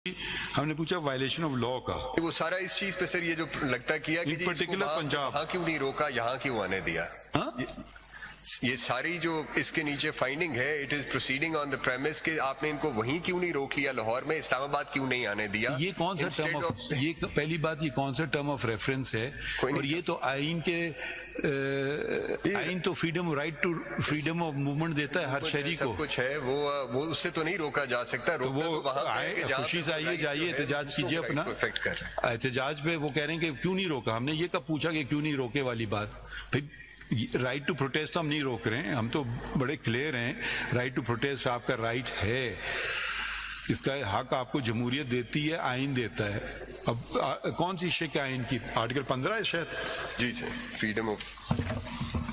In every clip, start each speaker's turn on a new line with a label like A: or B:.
A: हमने पूछा violation of law का,
B: वो सारा इस चीज पे सर ये जो लगता किया कि
A: इन पर्टिकुलर पंजाब
B: वहां क्यों नहीं रोका, यहाँ क्यों आने दिया।
A: हाँ?
B: ये सारी जो इसके नीचे फाइंडिंग है, it is proceeding on the premise कि आपने इनको वहीं क्यों नहीं रोक लिया, लाहौर में, इस्लामाबाद क्यों नहीं आने दिया।
A: ये कौन सा टर्म ऑफ, ये पहली बात, ये कौन सा टर्म ऑफ रेफरेंस है। और ये तो आइन के आइन तो freedom, right to freedom of movement देता है हर शहरी को।
B: सब कुछ है वो उससे तो नहीं रोका जा सकता।
A: तो वो खुशी से आइए, जाइए, एहतजाज कीजिए अपना। एहतजाज पे वो कह रहे हैं कि क्यों नहीं रोका। हमने ये कब पूछा कि क्यों नहीं रोके वाली बात। फिर राइट टू प्रोटेस्ट हम नहीं रोक रहे हैं, हम तो बड़े क्लियर हैं। राइट टू प्रोटेस्ट आपका राइट है, इसका हक आपको जमहूरियत देती है, आइन देता है। अब कौन सी शिक आइन की, आर्टिकल 15 है शायद।
B: जी सर, फ्रीडम ऑफ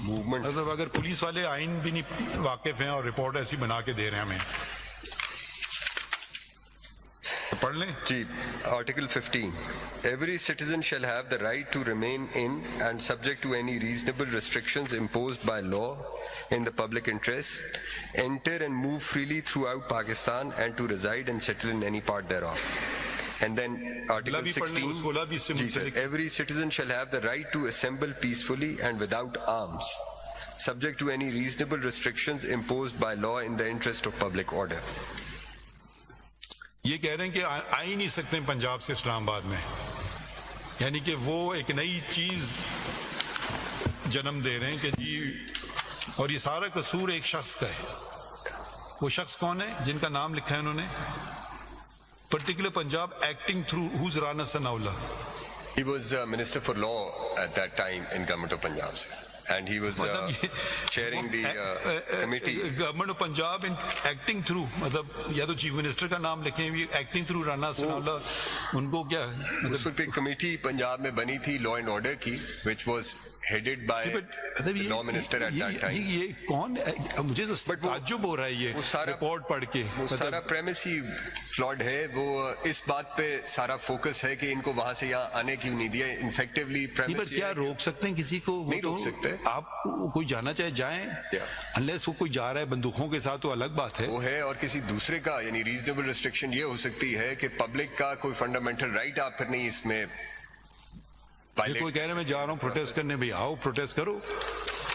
B: मूवमेंट।
A: मतलब अगर पुलिस वाले आइन भी नहीं वाकिफ हैं और रिपोर्ट ऐसी बना के दे रहे हैं हमें, तो पढ़ लें
B: जी। Article 15, every citizen shall have the right to remain in and subject to any reasonable restrictions imposed by law in the public interest, enter and move freely throughout Pakistan and to reside and settle in any part thereof. And then Article 16, जी sir, every citizen shall have the right to assemble peacefully and without arms, subject to any reasonable restrictions imposed by law in the interest of public order.
A: ये कह रहे हैं कि आ ही नहीं सकते पंजाब से इस्लामाबाद में, यानी कि वो एक नई चीज जन्म दे रहे हैं कि जी, और ये सारा कसूर एक शख्स का है। वो शख्स कौन है जिनका नाम लिखा है उन्होंने, particular Punjab acting through, whose Rana Sanaullah.
B: He was Minister for Law at that time in Government of Punjab, sir. And he was chairing the committee.
A: Government of Punjab in acting through, मतलब या तो चीफ मिनिस्टर का नाम लिखें, एक्टिंग थ्रू राना सनाउल्लाह। उनको क्या
B: उस वक्त एक कमेटी पंजाब में बनी थी लॉ एंड ऑर्डर की, which was headed by the law minister at that time.
A: ये कौन, मुझे तो ताज्जुब हो रहा है ये रिपोर्ट पढ़ के।
B: वो सारा प्रेमिस ही फ्लॉड है। वो इस बात पे सारा फोकस है कि इनको वहां से यहाँ आने क्यों नहीं दिया। इनफेक्टिवली प्रेमिस
A: क्या रोक सकते हैं किसी को?
B: नहीं रोक सकते।
A: आप कोई जाना चाहे जाएं, अनलेस वो कोई जा रहा है बंदूकों के साथ, तो अलग बात है।
B: वो है, और किसी दूसरे का यानी रीजनेबल रिस्ट्रिक्शन ये हो सकती है कि पब्लिक का कोई फंडामेंटल राइट आप फिर नहीं इसमें।
A: कोई कह रहे हैं मैं जा रहा हूँ प्रोटेस्ट करने, भाई आओ प्रोटेस्ट करो,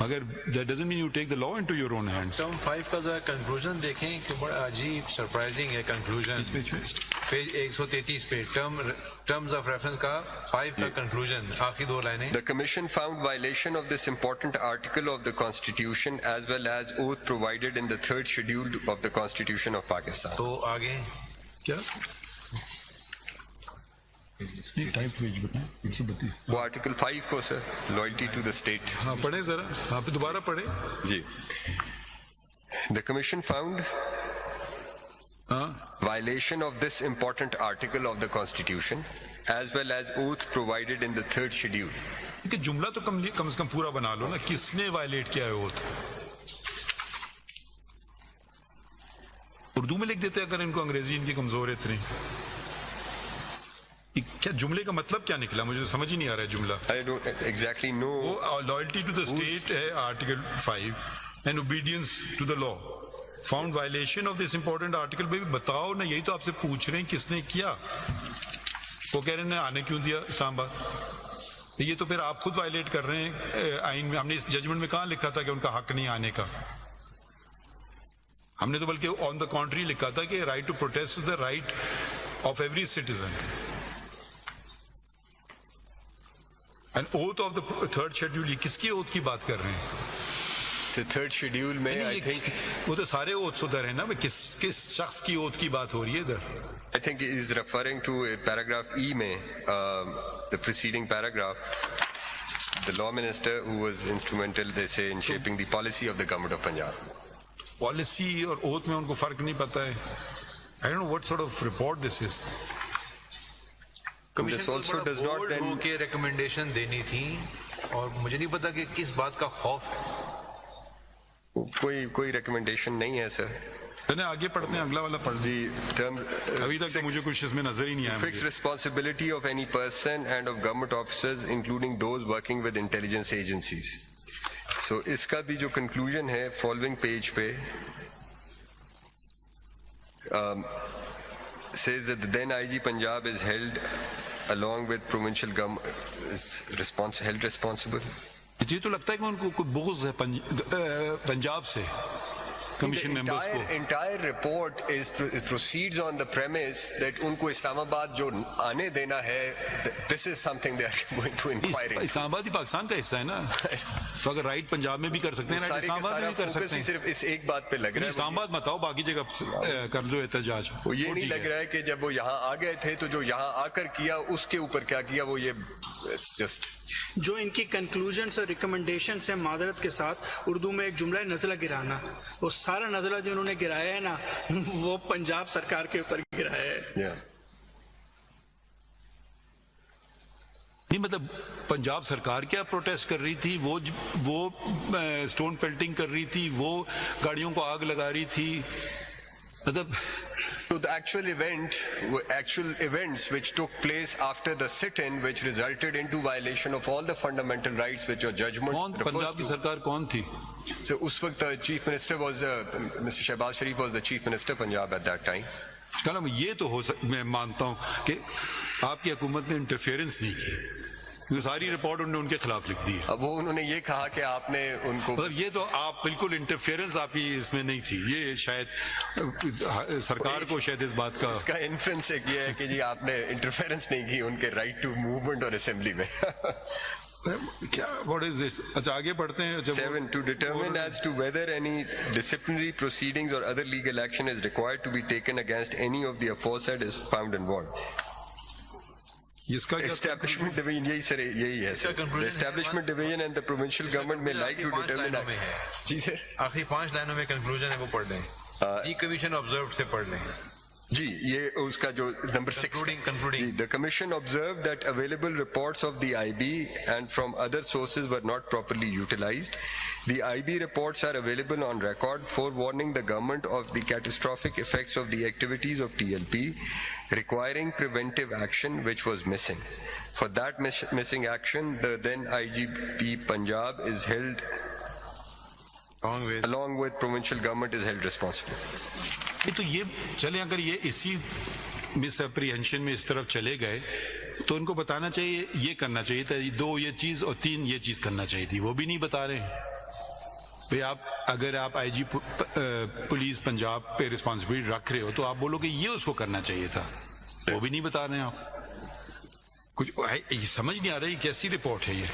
A: मगर that doesn't mean you take the law into your own hands.
C: Term 5 का जरा कंक्लूजन देखें कि बड़ा अजीब सरप्राइजिंग है कंक्लूजन। पेज 133 पे टर्म्स ऑफ रेफरेंस का 5 का कंक्लूजन, आखिरी दो लाइनें।
B: The Commission found violation of this important article of the Constitution as well as oath provided in the 3rd schedule of the Constitution of Pakistan.
C: तो आगे
A: क्या
B: वो आर्टिकल 5 को sir, loyalty to the state.
A: हाँ पढ़े जरा, आप दोबारा पढ़े
B: जी। The Commission found violation of this important article of the Constitution as well as oath provided in the 3rd schedule.
A: कि जुमला तो कम से कम पूरा बना लो ना, किसने वायलेट किया है ओथ। उर्दू में लिख देते अगर इनको, अंग्रेजी इनकी कमजोर है इतनी। क्या जुमले का मतलब क्या निकला, मुझे समझ ही नहीं आ रहा है जुमला।
B: I don't exactly know.
A: वो लॉयल्टी टू द स्टेट है article 5 and obedience to the law. Found violation of this important article, भाई बताओ ना, यही तो आपसे पूछ रहे हैं किसने किया। वो कह रहे हैं आने क्यों दिया इस्लामाबाद। ये तो फिर आप खुद वायलेट कर रहे हैं आइन में। हमने इस जजमेंट में कहाँ लिखा था कि उनका हक नहीं आने का। हमने तो बल्कि ऑन द कॉन्ट्री लिखा था कि right to protest is the right of every citizen. And oath of the 3rd schedule, ये किसकी ओथ की बात कर रहे हैं?
B: The 3rd शेड्यूल में आई थिंक
A: वो तो सारे ओथ उधर है ना, किस शख्स की ओथ की बात हो रही है इधर?
B: I think he is referring to paragraph E में, the preceding paragraph, the law minister who was instrumental, they say, in shaping the policy of the government of Punjab.
A: Policy और ओथ में उनको फर्क नहीं पता है। I don't know what sort of report this is.
B: This also does not then
C: के recommendation देनी थी, और मुझे नहीं पता कि किस बात का खौफ है।
B: कोई रिकमेंडेशन नहीं है सर।
A: मैंने आगे पढ़ते हैं, अगला वाला पढ़
B: जी। टर्म
A: अभी तक तो मुझे कुछ इसमें नजर ही नहीं आया।
B: Fixed responsibility of any person and of government officers including those working with intelligence agencies. So इसका भी जो कंक्लूजन है फॉलोइंग पेज पे, says that the then IG Punjab is held along with provincial government is held responsible.
A: ये तो लगता है कि उनको कोई बोझ है पंजाब से कमीशन
B: The
A: मेंबर्स को
B: entire report proceeds on the premise that उनको इस्लामाबाद जो आने देना है, this is something they are going to inquire into.
A: Islamabad ही पाकिस्तान का हिस्सा है ना, तो अगर राइट पंजाब में भी कर सकते हैं, राइट
B: सारे का
A: इस्लामाबाद में
B: सारा
A: भी कर
B: फोकस
A: सकते
B: ही
A: हैं।
B: सिर्फ इस एक बात पे लग रहा है।
A: इस्लामाबाद मत आओ, बाकी जगह कर लो एहतजाज।
B: वो ये नहीं लग रहा है कि जब वो यहाँ आ गए थे तो जो यहाँ आकर किया उसके ऊपर क्या किया, वो ये जस्ट
D: जो इनकी कंक्लूजन्स और रिकमेंडेशंस हैं, मादरत के साथ उर्दू में एक जुमला है नज़ला गिराना, वो सारा नज़ला जो उन्होंने गिराया है ना, वो पंजाब सरकार के ऊपर गिराया है।
A: नहीं मतलब पंजाब सरकार क्या प्रोटेस्ट कर रही थी, वो स्टोन पेल्टिंग कर रही थी, वो गाड़ियों को आग लगा रही थी, मतलब
B: So the actual events which took place after the sit-in, which resulted into violation of all the fundamental rights which your judgment
A: कौन
B: refers
A: पंजाब की
B: to.
A: सरकार कौन थी?
B: So उस वक्त the chief minister was Mr. Shehbaz Sharif was the chief minister Punjab at that time.
A: कलम ये तो मैं मानता हूँ कि आपकी हुकूमत ने इंटरफेरेंस नहीं की, क्योंकि सारी रिपोर्ट उन्होंने उनके खिलाफ लिख दी है।
B: अब वो उन्होंने ये कहा कि आपने उनको
A: मतलब ये तो आप बिल्कुल इंटरफेरेंस आपकी इसमें नहीं थी, ये शायद सरकार को शायद इस बात का
B: इसका इन्फ्रेंस एक ये है कि जी आपने इंटरफेरेंस नहीं की उनके राइट टू मूवमेंट और असेंबली में।
A: क्या व्हाट इज दिस? अच्छा आगे पढ़ते हैं।
B: 7 to determine as to whether any disciplinary proceedings or other legal action is required to be taken against any of the aforesaid is found involved.
A: इसका क्या
B: Establishment division यही sir यही है sir. The
C: conclusion
B: establishment division and the provincial government may like to determine that. जी sir.
C: आखिरी 5 लाइनों में conclusion है, वो पढ़ लें। दी कमीशन ऑब्जर्व्ड से पढ़ लें।
B: जी ये उसका जो number 6
C: Concluding.
B: The commission observed that available reports of the IB and from other sources were not properly utilized. The IB reports are available on record, forewarning the government of the catastrophic effects of the activities of TLP, requiring preventive action which was missing. For that missing action, the then IGP Punjab is held, along with provincial government, is held responsible.
A: तो ये चले, अगर ये इसी miss apprehension में इस तरफ चले गए तो उनको बताना चाहिए, ये करना चाहिए था, 2 ये चीज और 3 ये चीज करना चाहिए थी, वो भी नहीं बता रहे भाई। आप अगर आप आईजी पुलिस पंजाब पे रिस्पॉन्सिबिलिटी रख रहे हो तो आप बोलो कि ये उसको करना चाहिए था, वो भी नहीं बता रहे हैं आप। कुछ ये समझ नहीं आ रही कैसी रिपोर्ट है ये,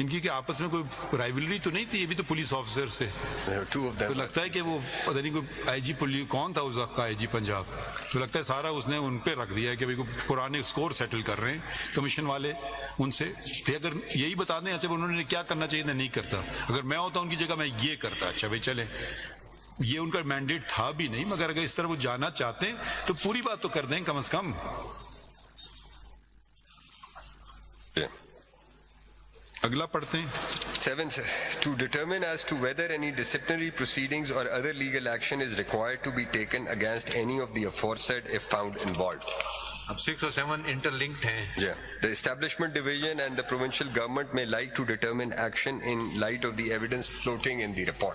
A: इनकी कि आपस में कोई राइवलरी तो नहीं थी, ये भी तो पुलिस ऑफिसर से।
B: There are 2 of them.
A: तो लगता है कि वो पता नहीं कोई आईजी पुलिस कौन था उस वक्त का आईजी पंजाब, तो लगता है सारा उसने उन पे रख दिया है कि भाई पुराने स्कोर सेटल कर रहे हैं कमीशन वाले उनसे। तो अगर यही बता दें अच्छा उन्होंने क्या करना चाहिए नहीं करता, अगर मैं होता उनकी जगह मैं ये करता, अच्छा भाई चले, ये उनका मैंडेट था भी नहीं, मगर अगर इस तरह वो जाना चाहते हैं तो पूरी बात तो कर दें कम से कम।
B: Yeah.
A: अगला पढ़ते हैं।
B: 7 sir, to determine as to whether any disciplinary proceedings or other legal action is required to be taken against any of the aforesaid if found involved.
C: अब 6 और 7 इंटरलिंक्ड हैं।
B: Yeah. The establishment division and the provincial government may like to determine action in light of the evidence floating in the report.